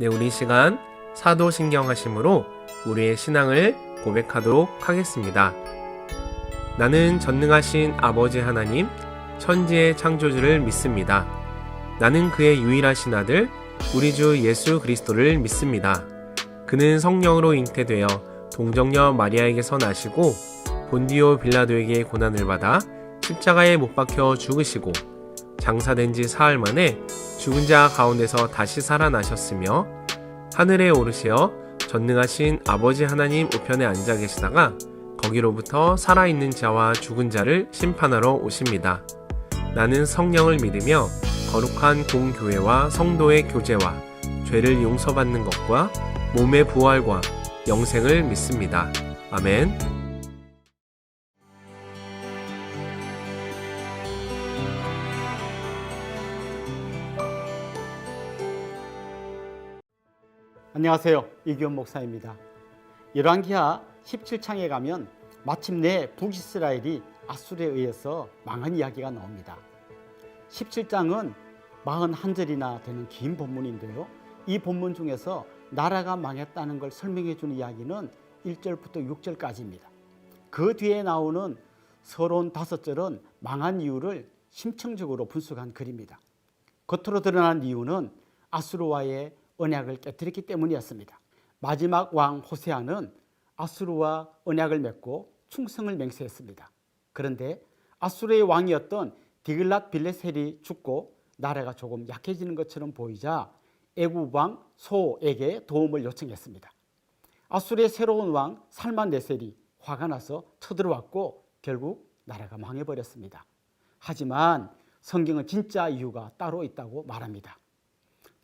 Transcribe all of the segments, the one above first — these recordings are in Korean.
네, 우리 시간 사도신경하심으로 우리의 신앙을 고백하도록 하겠습니다. 나는 전능하신 아버지 하나님, 천지의 창조주를 믿습니다. 나는 그의 유일하신 아들, 우리 주 예수 그리스도를 믿습니다. 그는 성령으로 잉태되어 동정녀 마리아에게서 나시고 본디오 빌라도에게 고난을 받아 십자가에 못 박혀 죽으시고 장사된 지 사흘 만에 죽은 자 가운데서 다시 살아나셨으며 하늘에 오르시어 전능하신 아버지 하나님 우편에 앉아 계시다가 거기로부터 살아있는 자와 죽은 자를 심판하러 오십니다. 나는 성령을 믿으며 거룩한 공교회와 성도의 교제와 죄를 용서받는 것과 몸의 부활과 영생을 믿습니다. 아멘. 안녕하세요. 이규현 목사입니다. 열왕기하 17장에 가면 마침내 북이스라엘이 아수르에 의해서 망한 이야기가 나옵니다. 17장은 41절이나 되는 긴 본문인데요. 이 본문 중에서 나라가 망했다는 걸 설명해 주는 이야기는 1절부터 6절까지입니다. 그 뒤에 나오는 서론 5절은 망한 이유를 심층적으로 분석한 글입니다. 겉으로 드러난 이유는 아수르와의 언약을 깨뜨렸기 때문이었습니다. 마지막 왕 호세아는 아수르와 언약을 맺고 충성을 맹세했습니다. 그런데 아수르의 왕이었던 디글랏 빌레셀이 죽고 나라가 조금 약해지는 것처럼 보이자 애굽 왕 소에게 도움을 요청했습니다. 아수르의 새로운 왕 살만네셀이 화가 나서 쳐들어왔고 결국 나라가 망해버렸습니다. 하지만 성경은 진짜 이유가 따로 있다고 말합니다.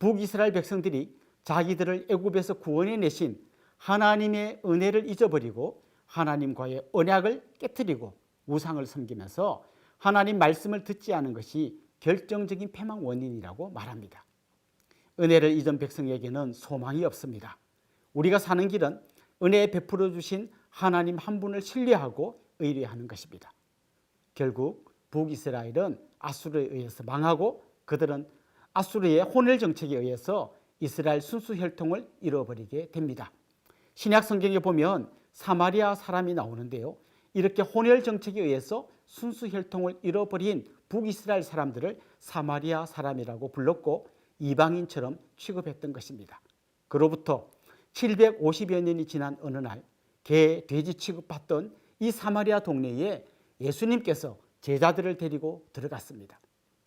북이스라엘 백성들이 자기들을 애굽에서 구원해내신 하나님의 은혜를 잊어버리고 하나님과의 언약을 깨뜨리고 우상을 섬기면서 하나님 말씀을 듣지 않은 것이 결정적인 패망 원인이라고 말합니다. 은혜를 잊은 백성에게는 소망이 없습니다. 우리가 사는 길은 은혜에 베풀어 주신 하나님 한 분을 신뢰하고 의뢰하는 것입니다. 결국 북이스라엘은 아수르에 의해서 망하고 그들은 아수르의 혼혈 정책에 의해서 이스라엘 순수 혈통을 잃어버리게 됩니다. 신약 성경에 보면 사마리아 사람이 나오는데요. 이렇게 혼혈 정책에 의해서 순수 혈통을 잃어버린 북이스라엘 사람들을 사마리아 사람이라고 불렀고 이방인처럼 취급했던 것입니다. 그로부터 750여 년이 지난 어느 날 개, 돼지 취급받던 이 사마리아 동네에 예수님께서 제자들을 데리고 들어갔습니다.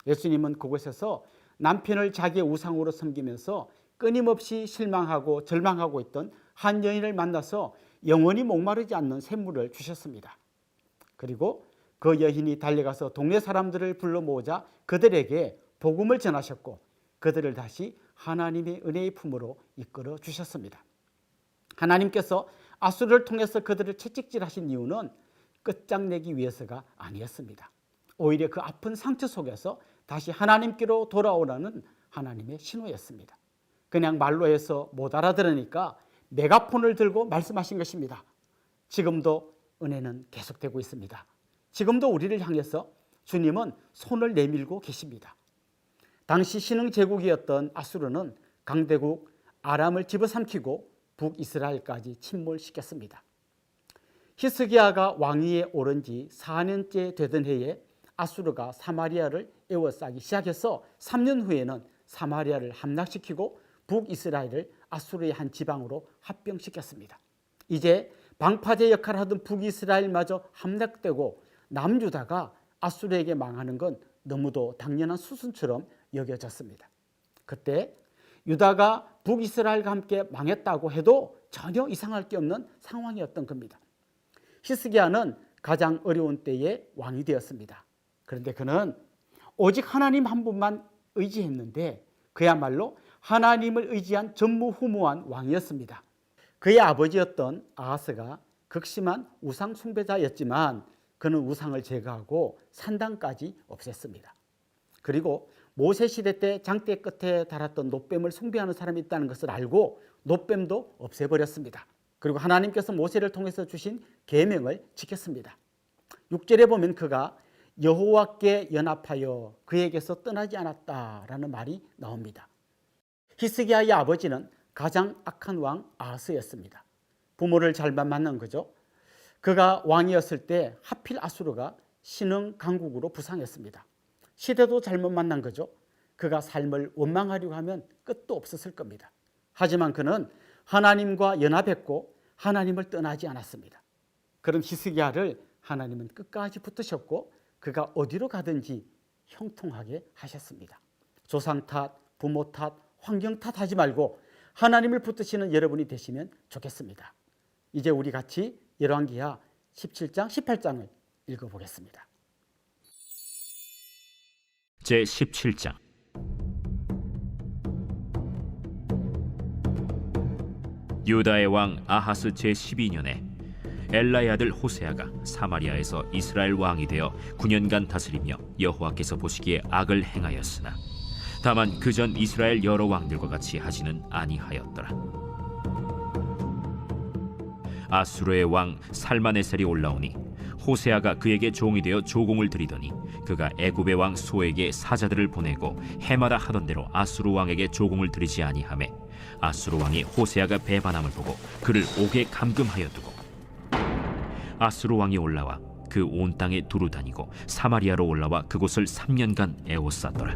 예수님은 그곳에서 남편을 자기의 우상으로 섬기면서 끊임없이 실망하고 절망하고 있던 한 여인을 만나서 영원히 목마르지 않는 샘물을 주셨습니다. 그리고 그 여인이 달려가서 동네 사람들을 불러 모으자 그들에게 복음을 전하셨고 그들을 다시 하나님의 은혜의 품으로 이끌어 주셨습니다. 하나님께서 아수르를 통해서 그들을 채찍질하신 이유는 끝장내기 위해서가 아니었습니다. 오히려 그 아픈 상처 속에서 다시 하나님께로 돌아오라는 하나님의 신호였습니다. 그냥 말로 해서 못 알아들으니까 메가폰을 들고 말씀하신 것입니다. 지금도 은혜는 계속되고 있습니다. 지금도 우리를 향해서 주님은 손을 내밀고 계십니다. 당시 신흥 제국이었던 아수르는 강대국 아람을 집어삼키고 북이스라엘까지 침몰시켰습니다. 히스기야가 왕위에 오른 지 4년째 되던 해에 아수르가 사마리아를 에워싸기 시작해서 3년 후에는 사마리아를 함락시키고 북이스라엘을 아수르의 한 지방으로 합병시켰습니다. 이제 방파제 역할을 하던 북이스라엘마저 함락되고 남유다가 아수르에게 망하는 건 너무도 당연한 수순처럼 여겨졌습니다. 그때 유다가 북이스라엘과 함께 망했다고 해도 전혀 이상할 게 없는 상황이었던 겁니다. 히스기야는 가장 어려운 때에 왕이 되었습니다. 그런데 그는 오직 하나님 한 분만 의지했는데 그야말로 하나님을 의지한 전무후무한 왕이었습니다. 그의 아버지였던 아하스가 극심한 우상 숭배자였지만 그는 우상을 제거하고 산당까지 없앴습니다. 그리고 모세 시대 때 장대 끝에 달았던 놋뱀을 숭배하는 사람이 있다는 것을 알고 놋뱀도 없애버렸습니다. 그리고 하나님께서 모세를 통해서 주신 계명을 지켰습니다. 6절에 보면 그가 여호와께 연합하여 그에게서 떠나지 않았다라는 말이 나옵니다. 히스기야의 아버지는 가장 악한 왕 아하스였습니다. 부모를 잘만 만난 거죠. 그가 왕이었을 때 하필 아수르가 신흥 강국으로 부상했습니다. 시대도 잘못 만난 거죠. 그가 삶을 원망하려고 하면 끝도 없었을 겁니다. 하지만 그는 하나님과 연합했고 하나님을 떠나지 않았습니다. 그런 히스기야를 하나님은 끝까지 붙드셨고 그가 어디로 가든지 형통하게 하셨습니다. 조상 탓, 부모 탓, 환경 탓하지 말고 하나님을 붙드시는 여러분이 되시면 좋겠습니다. 이제 우리 같이 열왕기하 17장, 18장을 읽어보겠습니다. 제17장. 유다의 왕 아하스 제12년에 엘라의 아들 호세아가 사마리아에서 이스라엘 왕이 되어 9년간 다스리며 여호와께서 보시기에 악을 행하였으나 다만 그전 이스라엘 여러 왕들과 같이 하지는 아니하였더라. 아수르의 왕 살마네셀이 올라오니 호세아가 그에게 종이 되어 조공을 드리더니 그가 애굽의 왕 소에게 사자들을 보내고 해마다 하던 대로 아수르 왕에게 조공을 드리지 아니하매 아수르 왕이 호세아가 배반함을 보고 그를 옥에 감금하여 두고 아수르 왕이 올라와 그 온 땅에 두루 다니고 사마리아로 올라와 그곳을 3년간 애워쌌더라.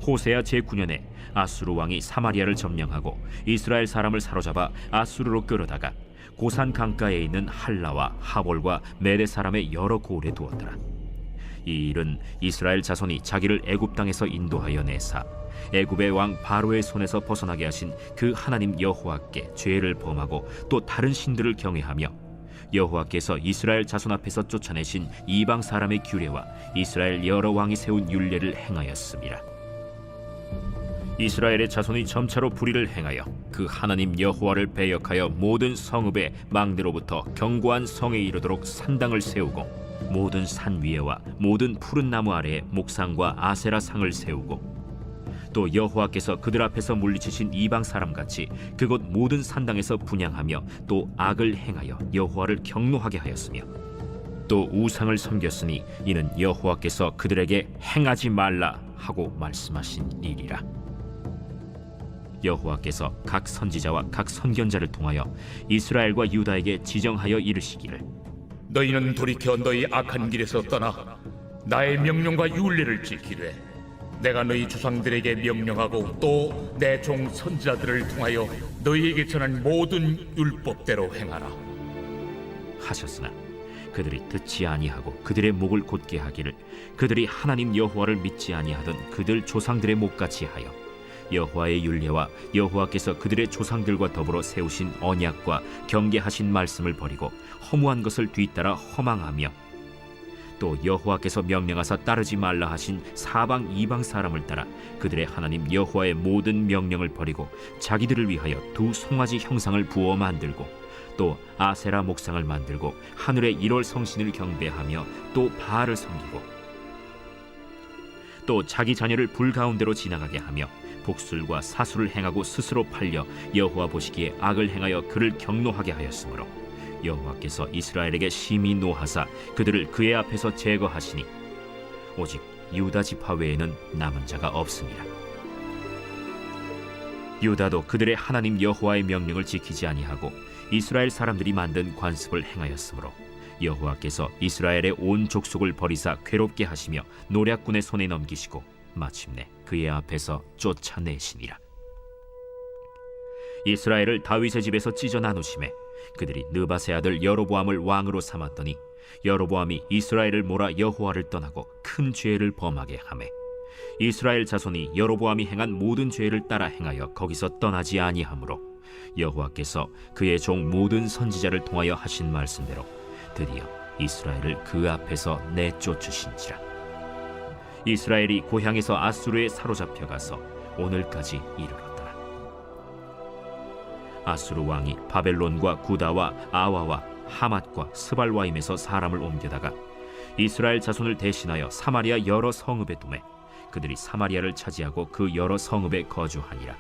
호세아 제9년에 아수르 왕이 사마리아를 점령하고 이스라엘 사람을 사로잡아 아수르로 끌어다가 고산 강가에 있는 할라와 하볼과 메대 사람의 여러 고을에 두었더라. 이 일은 이스라엘 자손이 자기를 애굽 땅에서 인도하여 내사 애굽의 왕 바로의 손에서 벗어나게 하신 그 하나님 여호와께 죄를 범하고 또 다른 신들을 경외하며 여호와께서 이스라엘 자손 앞에서 쫓아내신 이방 사람의 규례와 이스라엘 여러 왕이 세운 율례를 행하였습니다. 이스라엘의 자손이 점차로 불의를 행하여 그 하나님 여호와를 배역하여 모든 성읍의 망대로부터 견고한 성에 이르도록 산당을 세우고 모든 산 위에와 모든 푸른 나무 아래에 목상과 아세라 상을 세우고 또 여호와께서 그들 앞에서 물리치신 이방 사람같이 그곳 모든 산당에서 분향하며 또 악을 행하여 여호와를 경노하게 하였으며 또 우상을 섬겼으니 이는 여호와께서 그들에게 행하지 말라 하고 말씀하신 일이라. 여호와께서 각 선지자와 각 선견자를 통하여 이스라엘과 유다에게 지정하여 이르시기를 너희는 돌이켜 너희 악한 길에서 떠나 나의 명령과 율례를 지키되 내가 너희 조상들에게 명령하고 또 내 종 선지자들을 통하여 너희에게 전한 모든 율법대로 행하라 하셨으나 그들이 듣지 아니하고 그들의 목을 곧게 하기를 그들이 하나님 여호와를 믿지 아니하던 그들 조상들의 목같이 하여 여호와의 율례와 여호와께서 그들의 조상들과 더불어 세우신 언약과 경계하신 말씀을 버리고 허무한 것을 뒤따라 허망하며 또 여호와께서 명령하사 따르지 말라 하신 사방 이방 사람을 따라 그들의 하나님 여호와의 모든 명령을 버리고 자기들을 위하여 두 송아지 형상을 부어 만들고 또 아세라 목상을 만들고 하늘의 1월 성신을 경배하며 또 바알을 섬기고 또 자기 자녀를 불 가운데로 지나가게 하며 복술과 사술을 행하고 스스로 팔려 여호와 보시기에 악을 행하여 그를 경노하게 하였으므로 여호와께서 이스라엘에게 심히 노하사 그들을 그의 앞에서 제거하시니 오직 유다 지파 외에는 남은 자가 없습니다. 유다도 그들의 하나님 여호와의 명령을 지키지 아니하고 이스라엘 사람들이 만든 관습을 행하였으므로 여호와께서 이스라엘의 온 족속을 버리사 괴롭게 하시며 노략군의 손에 넘기시고 마침내 그의 앞에서 쫓아내시니라. 이스라엘을 다윗의 집에서 찢어 나누심에 그들이 느밧의 아들 여로보암을 왕으로 삼았더니 여로보암이 이스라엘을 몰아 여호와를 떠나고 큰 죄를 범하게 하매 이스라엘 자손이 여로보암이 행한 모든 죄를 따라 행하여 거기서 떠나지 아니하므로 여호와께서 그의 종 모든 선지자를 통하여 하신 말씀대로 드디어 이스라엘을 그 앞에서 내쫓으신지라. 이스라엘이 고향에서 아수르에 사로잡혀가서 오늘까지 이르렀더라. 아수르 왕이 바벨론과 구다와 아와와 하맛과 스발와임에서 사람을 옮겨다가 이스라엘 자손을 대신하여 사마리아 여러 성읍에 두매 그들이 사마리아를 차지하고 그 여러 성읍에 거주하니라.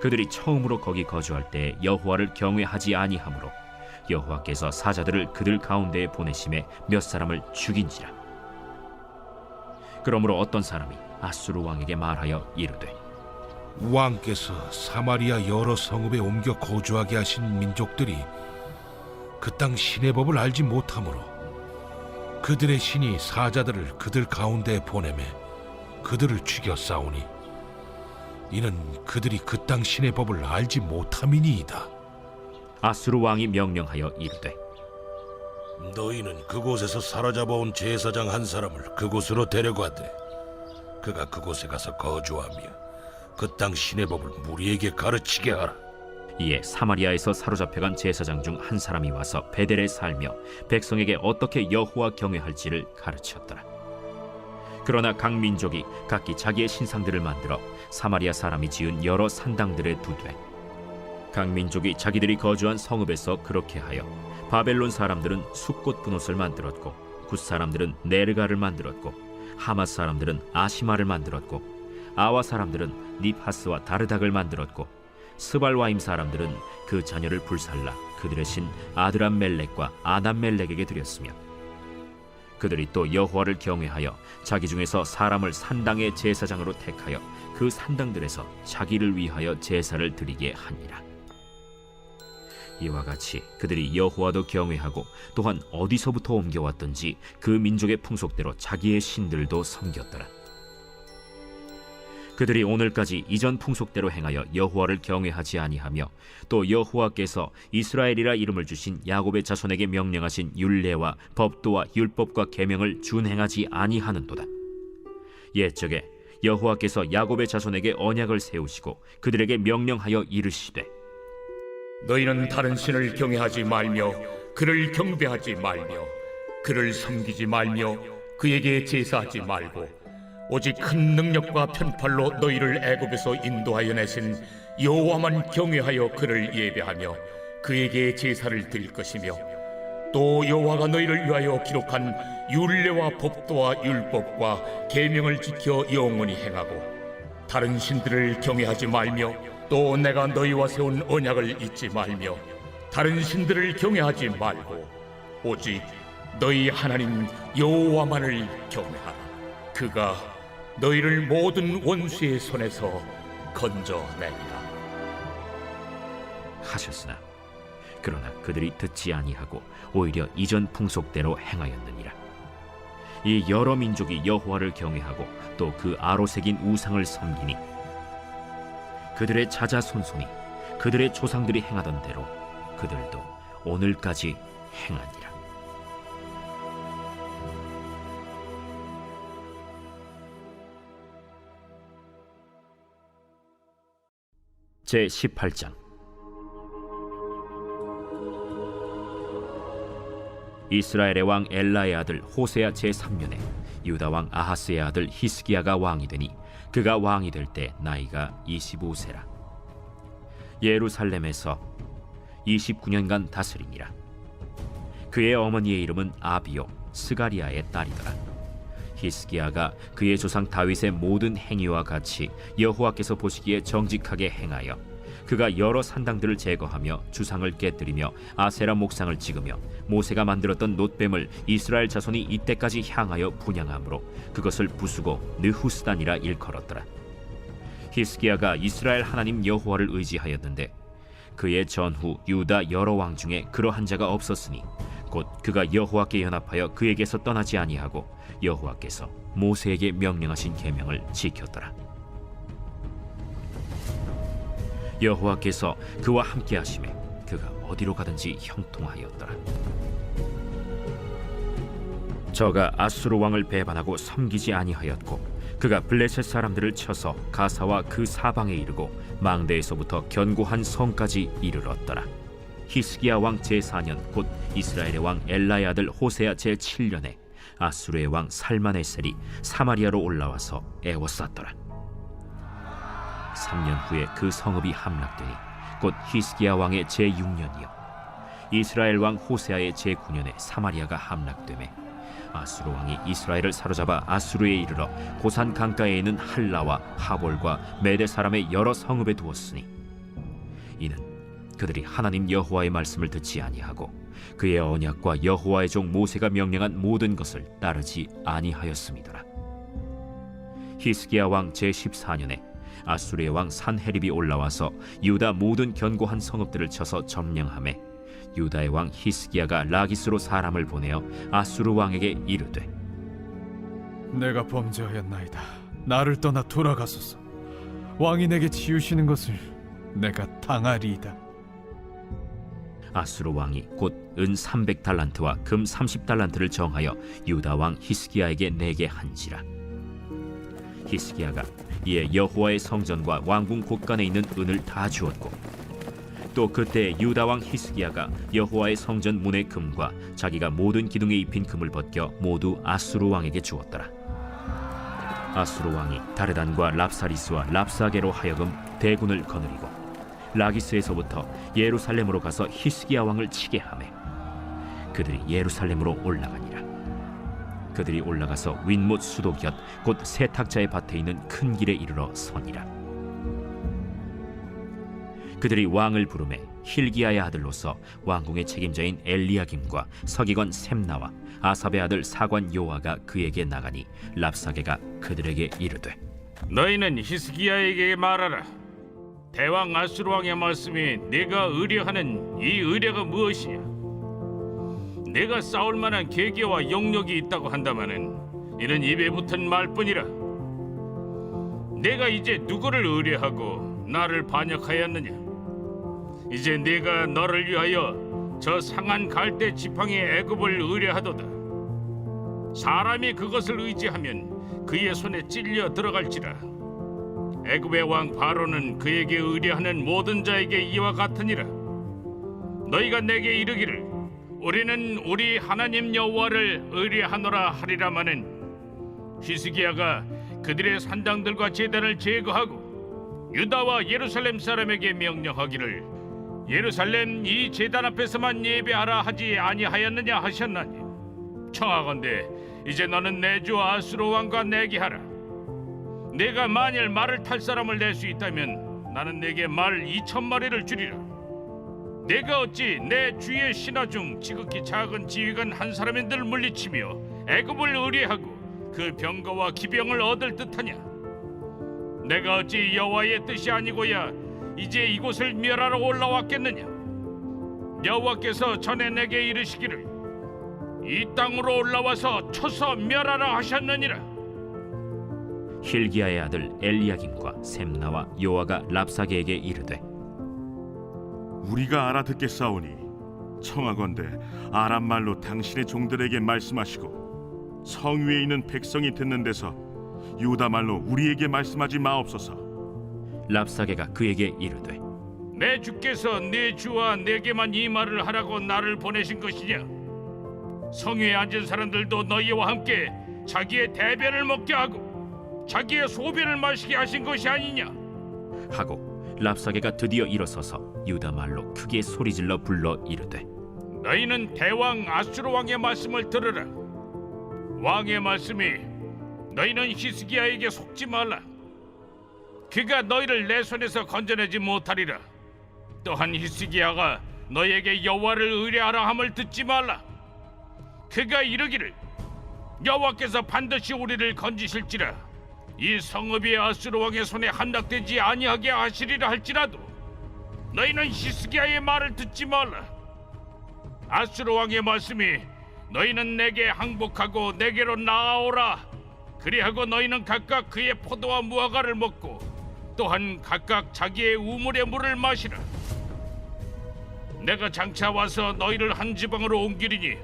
그들이 처음으로 거기 거주할 때 여호와를 경외하지 아니하므로 여호와께서 사자들을 그들 가운데에 보내심에 몇 사람을 죽인지라. 그러므로 어떤 사람이 아수르 왕에게 말하여 이르되 왕께서 사마리아 여러 성읍에 옮겨 거주하게 하신 민족들이 그 땅 신의 법을 알지 못하므로 그들의 신이 사자들을 그들 가운데에 보내매 그들을 죽여 싸우니 이는 그들이 그 땅 신의 법을 알지 못함이니이다. 아수르 왕이 명령하여 이르되 너희는 그곳에서 사로잡아온 제사장 한 사람을 그곳으로 데려가되 그가 그곳에 가서 거주하며 그 땅 신의 법을 무리에게 가르치게 하라. 이에 사마리아에서 사로잡혀간 제사장 중 한 사람이 와서 베델에 살며 백성에게 어떻게 여호와 경외할지를 가르쳤더라. 그러나 각 민족이 각기 자기의 신상들을 만들어 사마리아 사람이 지은 여러 산당들에 두되 각 민족이 자기들이 거주한 성읍에서 그렇게 하여 바벨론 사람들은 숫꽃 분옷을 만들었고 굿 사람들은 네르가를 만들었고 하맛 사람들은 아시마를 만들었고 아와 사람들은 닙하스와 다르닥을 만들었고 스발와임 사람들은 그 자녀를 불살라 그들의 신 아드람멜렉과 아남멜렉에게 드렸으며 그들이 또 여호와를 경외하여 자기 중에서 사람을 산당의 제사장으로 택하여 그 산당들에서 자기를 위하여 제사를 드리게 하니라. 이와 같이 그들이 여호와도 경외하고 또한 어디서부터 옮겨왔던지 그 민족의 풍속대로 자기의 신들도 섬겼더라. 그들이 오늘까지 이전 풍속대로 행하여 여호와를 경외하지 아니하며 또 여호와께서 이스라엘이라 이름을 주신 야곱의 자손에게 명령하신 율례와 법도와 율법과 계명을 준행하지 아니하는도다. 옛적에 여호와께서 야곱의 자손에게 언약을 세우시고 그들에게 명령하여 이르시되 너희는 다른 신을 경외하지 말며 그를 경배하지 말며 그를 섬기지 말며 그에게 제사하지 말고 오직 큰 능력과 편팔로 너희를 애굽에서 인도하여 내신 여호와만 경외하여 그를 예배하며 그에게 제사를 드릴 것이며 또 여호와가 너희를 위하여 기록한 율례와 법도와 율법과 계명을 지켜 영원히 행하고 다른 신들을 경외하지 말며 또 내가 너희와 세운 언약을 잊지 말며 다른 신들을 경외하지 말고 오직 너희 하나님 여호와만을 경외하라. 그가 너희를 모든 원수의 손에서 건져내리라 하셨으나 그러나 그들이 듣지 아니하고 오히려 이전 풍속대로 행하였느니라. 이 여러 민족이 여호와를 경외하고 또 그 아로새긴 우상을 섬기니 그들의 자자손손이 그들의 조상들이 행하던 대로 그들도 오늘까지 행하니라. 제 18장. 이스라엘의 왕 엘라의 아들 호세아 제3년에 유다 왕 아하스의 아들 히스기야가 왕이 되니 그가 왕이 될 때 나이가 25세라. 예루살렘에서 29년간 다스리니라. 그의 어머니의 이름은 아비요 스가리아의 딸이더라. 히스기야가 그의 조상 다윗의 모든 행위와 같이 여호와께서 보시기에 정직하게 행하여 그가 여러 산당들을 제거하며 주상을 깨뜨리며 아세라 목상을 찍으며 모세가 만들었던 놋뱀을 이스라엘 자손이 이때까지 향하여 분향함으로 그것을 부수고 느후스단이라 일컬었더라. 히스기야가 이스라엘 하나님 여호와를 의지하였는데 그의 전후 유다 여러 왕 중에 그러한 자가 없었으니 곧 그가 여호와께 연합하여 그에게서 떠나지 아니하고 여호와께서 모세에게 명령하신 계명을 지켰더라. 여호와께서 그와 함께 하심에 그가 어디로 가든지 형통하였더라. 저가 아수르 왕을 배반하고 섬기지 아니하였고 그가 블레셋 사람들을 쳐서 가사와 그 사방에 이르고 망대에서부터 견고한 성까지 이르렀더라. 히스기야 왕 제4년 곧 이스라엘의 왕 엘라의 아들 호세아 제7년에 아수르의 왕 살마네셀이 사마리아로 올라와서 애워쌌더라. 3년 후에 그 성읍이 함락되니 곧 히스기야 왕의 제6년이요 이스라엘 왕 호세아의 제9년에 사마리아가 함락되매 아수르 왕이 이스라엘을 사로잡아 아수르에 이르러 고산 강가에 있는 할라와 하볼과 메대 사람의 여러 성읍에 두었으니 이는 그들이 하나님 여호와의 말씀을 듣지 아니하고 그의 언약과 여호와의 종 모세가 명령한 모든 것을 따르지 아니하였음이더라. 히스기야 왕 제14년에 아수르의 왕 산헤립이 올라와서 유다 모든 견고한 성읍들을 쳐서 점령하매 유다의 왕 히스기야가 라기스로 사람을 보내어 아수르 왕에게 이르되 내가 범죄하였나이다. 나를 떠나 돌아가소서. 왕이 내게 지으시는 것을 내가 당하리이다. 아수르 왕이 곧 은 300달란트와 금 30달란트를 정하여 유다 왕 히스기야에게 내게 한지라. 히스기야가 이에 여호와의 성전과 왕궁 곳간에 있는 은을 다 주었고 또 그때 유다 왕 히스기야가 여호와의 성전 문의 금과 자기가 모든 기둥에 입힌 금을 벗겨 모두 아수르 왕에게 주었더라. 아수르 왕이 다르단과 랍사리스와 랍사게로 하여금 대군을 거느리고 라기스에서부터 예루살렘으로 가서 히스기야 왕을 치게 하매 그들이 예루살렘으로 올라가니라. 그들이 올라가서 윗못 수도 곁 곧 세탁자의 밭에 있는 큰 길에 이르러 서니라. 그들이 왕을 부르매 힐기야의 아들로서 왕궁의 책임자인 엘리야김과 서기관 셈나와 아삽의 아들 사관 요아가 그에게 나가니 랍사게가 그들에게 이르되 너희는 히스기야에게 말하라. 대왕 아수르 왕의 말씀이 네가 의뢰하는 이 의뢰가 무엇이냐? 네가 싸울 만한 계기와 용력이 있다고 한다마는 이는 입에 붙은 말뿐이라. 네가 이제 누구를 의뢰하고 나를 반역하였느냐? 이제 네가 너를 위하여 저 상한 갈대 지팡이의 애굽을 의뢰하도다. 사람이 그것을 의지하면 그의 손에 찔려 들어갈지라. 애굽의 왕 바로는 그에게 의뢰하는 모든 자에게 이와 같으니라. 너희가 내게 이르기를 우리는 우리 하나님 여호와를 의뢰하노라 하리라마는 히스기야가 그들의 산당들과 제단을 제거하고 유다와 예루살렘 사람에게 명령하기를 예루살렘 이 제단 앞에서만 예배하라 하지 아니하였느냐 하셨나니 청하건대 이제 너는 내 주 아수르 왕과 내게 하라. 내가 만일 말을 탈 사람을 낼 수 있다면 나는 내게 말 2,000마리를 주리라. 내가 어찌 내 주의 신하 중 지극히 작은 지휘관 한 사람인들 물리치며 애굽을 의뢰하고 그 병거와 기병을 얻을 듯하냐? 내가 어찌 여호와의 뜻이 아니고야 이제 이곳을 멸하러 올라왔겠느냐? 여호와께서 전에 내게 이르시기를 이 땅으로 올라와서 쳐서 멸하라 하셨느니라. 힐기야의 아들 엘리야김과 셈나와 요아가 랍사게에게 이르되 우리가 알아듣겠사오니 청하건대 아람 말로 당신의 종들에게 말씀하시고 성 위에 있는 백성이 듣는 데서 유다 말로 우리에게 말씀하지 마옵소서. 랍사게가 그에게 이르되 내 주께서 내 주와 내게만 이 말을 하라고 나를 보내신 것이냐? 성위에 앉은 사람들도 너희와 함께 자기의 대변을 먹게 하고 자기의 소변을 마시게 하신 것이 아니냐? 하고 랍사게가 드디어 일어서서 유다 말로 크게 소리질러 불러 이르되 너희는 대왕 아수르 왕의 말씀을 들으라. 왕의 말씀이 너희는 히스기야에게 속지 말라. 그가 너희를 내 손에서 건져내지 못하리라. 또한 히스기야가 너희에게 여호와를 의뢰하라 함을 듣지 말라. 그가 이르기를 여호와께서 반드시 우리를 건지실지라. 이 성읍이 아수르 왕의 손에 함락되지 아니하게 하시리라 할지라도 너희는 히스기야의 말을 듣지 말라. 아수르 왕의 말씀이 너희는 내게 항복하고 내게로 나아오라. 그리하고 너희는 각각 그의 포도와 무화과를 먹고 또한 각각 자기의 우물의 물을 마시라. 내가 장차 와서 너희를 한 지방으로 옮기리니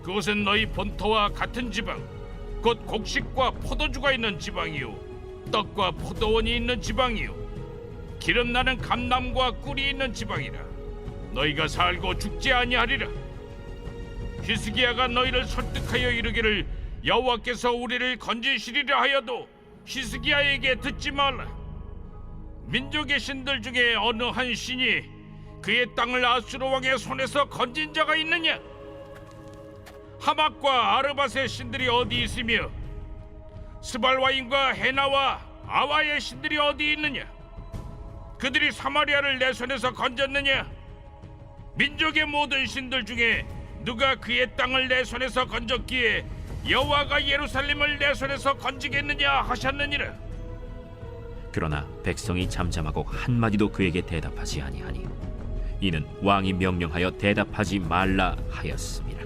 그곳은 너희 본토와 같은 지방 곧 곡식과 포도주가 있는 지방이요 떡과 포도원이 있는 지방이요 기름 나는 감람과 꿀이 있는 지방이라. 너희가 살고 죽지 아니하리라. 히스기야가 너희를 설득하여 이르기를 여호와께서 우리를 건지시리라 하여도 히스기야에게 듣지 말라. 민족의 신들 중에 어느 한 신이 그의 땅을 아수르 왕의 손에서 건진 자가 있느냐? 하맛과 아르밧의 신들이 어디 있으며 스발와임과 헤나와 아와의 신들이 어디 있느냐? 그들이 사마리아를 내 손에서 건졌느냐? 민족의 모든 신들 중에 누가 그의 땅을 내 손에서 건졌기에 여호와가 예루살렘을 내 손에서 건지겠느냐 하셨느니라. 그러나 백성이 잠잠하고 한마디도 그에게 대답하지 아니하니 이는 왕이 명령하여 대답하지 말라 하였습니다.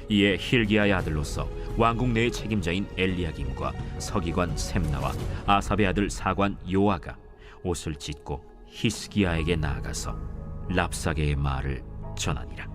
이에 힐기야의 아들로서 왕궁 내의 책임자인 엘리야김과 서기관 셈나와 아삽의 아들 사관 요아가 옷을 찢고 히스기야에게 나아가서 랍사게의 말을 전하니라.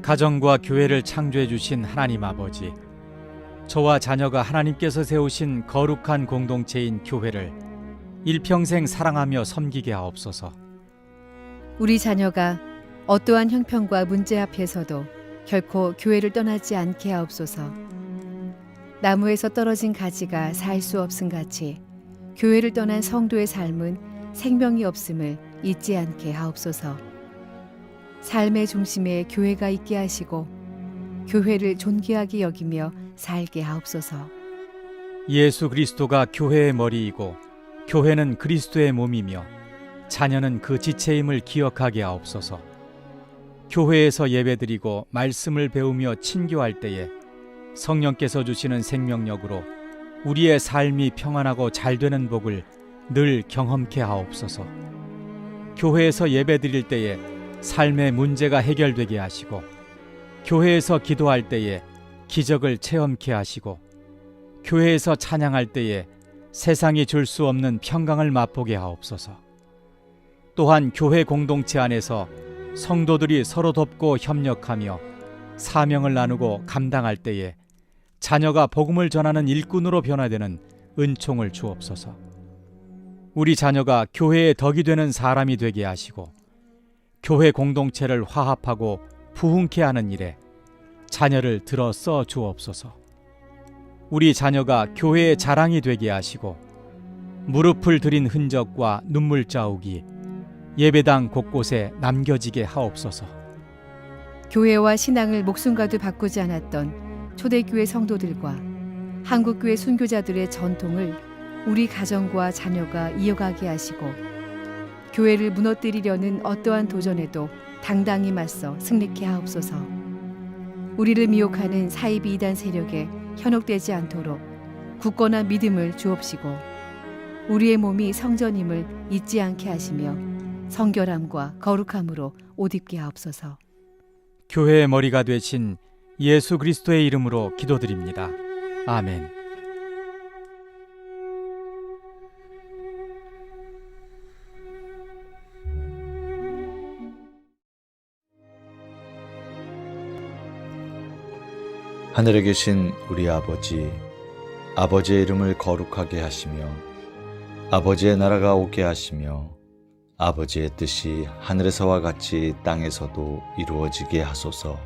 가정과 교회를 창조해 주신 하나님 아버지, 저와 자녀가 하나님께서 세우신 거룩한 공동체인 교회를 일평생 사랑하며 섬기게 하옵소서. 우리 자녀가 어떠한 형편과 문제 앞에서도 결코 교회를 떠나지 않게 하옵소서. 나무에서 떨어진 가지가 살 수 없음 같이 교회를 떠난 성도의 삶은 생명이 없음을 잊지 않게 하옵소서. 삶의 중심에 교회가 있게 하시고 교회를 존귀하게 여기며 살게 하옵소서. 예수 그리스도가 교회의 머리이고 교회는 그리스도의 몸이며 자녀는 그 지체임을 기억하게 하옵소서. 교회에서 예배드리고 말씀을 배우며 친교할 때에 성령께서 주시는 생명력으로 우리의 삶이 평안하고 잘되는 복을 늘 경험케 하옵소서. 교회에서 예배드릴 때에 삶의 문제가 해결되게 하시고 교회에서 기도할 때에 기적을 체험케 하시고 교회에서 찬양할 때에 세상이 줄 수 없는 평강을 맛보게 하옵소서. 또한 교회 공동체 안에서 성도들이 서로 돕고 협력하며 사명을 나누고 감당할 때에 자녀가 복음을 전하는 일꾼으로 변화되는 은총을 주옵소서. 우리 자녀가 교회의 덕이 되는 사람이 되게 하시고 교회 공동체를 화합하고 부흥케 하는 일에 자녀를 들어 써 주옵소서. 우리 자녀가 교회의 자랑이 되게 하시고 무릎을 들인 흔적과 눈물 자욱이 예배당 곳곳에 남겨지게 하옵소서. 교회와 신앙을 목숨과도 바꾸지 않았던 초대교회 성도들과 한국교회 순교자들의 전통을 우리 가정과 자녀가 이어가게 하시고 교회를 무너뜨리려는 어떠한 도전에도 당당히 맞서 승리케 하옵소서. 우리를 미혹하는 사이비 이단 세력에 현혹되지 않도록 굳건한 믿음을 주옵시고 우리의 몸이 성전임을 잊지 않게 하시며 성결함과 거룩함으로 옷 입게 하옵소서. 교회의 머리가 되신 예수 그리스도의 이름으로 기도드립니다. 아멘. 하늘에 계신 우리 아버지, 아버지의 이름을 거룩하게 하시며 아버지의 나라가 오게 하시며 아버지의 뜻이 하늘에서와 같이 땅에서도 이루어지게 하소서.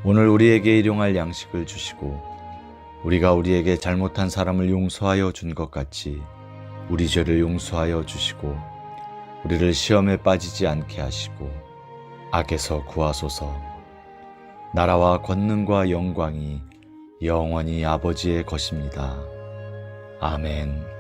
오늘 우리에게 일용할 양식을 주시고 우리가 우리에게 잘못한 사람을 용서하여 준 것 같이 우리 죄를 용서하여 주시고 우리를 시험에 빠지지 않게 하시고 악에서 구하소서. 나라와 권능과 영광이 영원히 아버지의 것입니다. 아멘.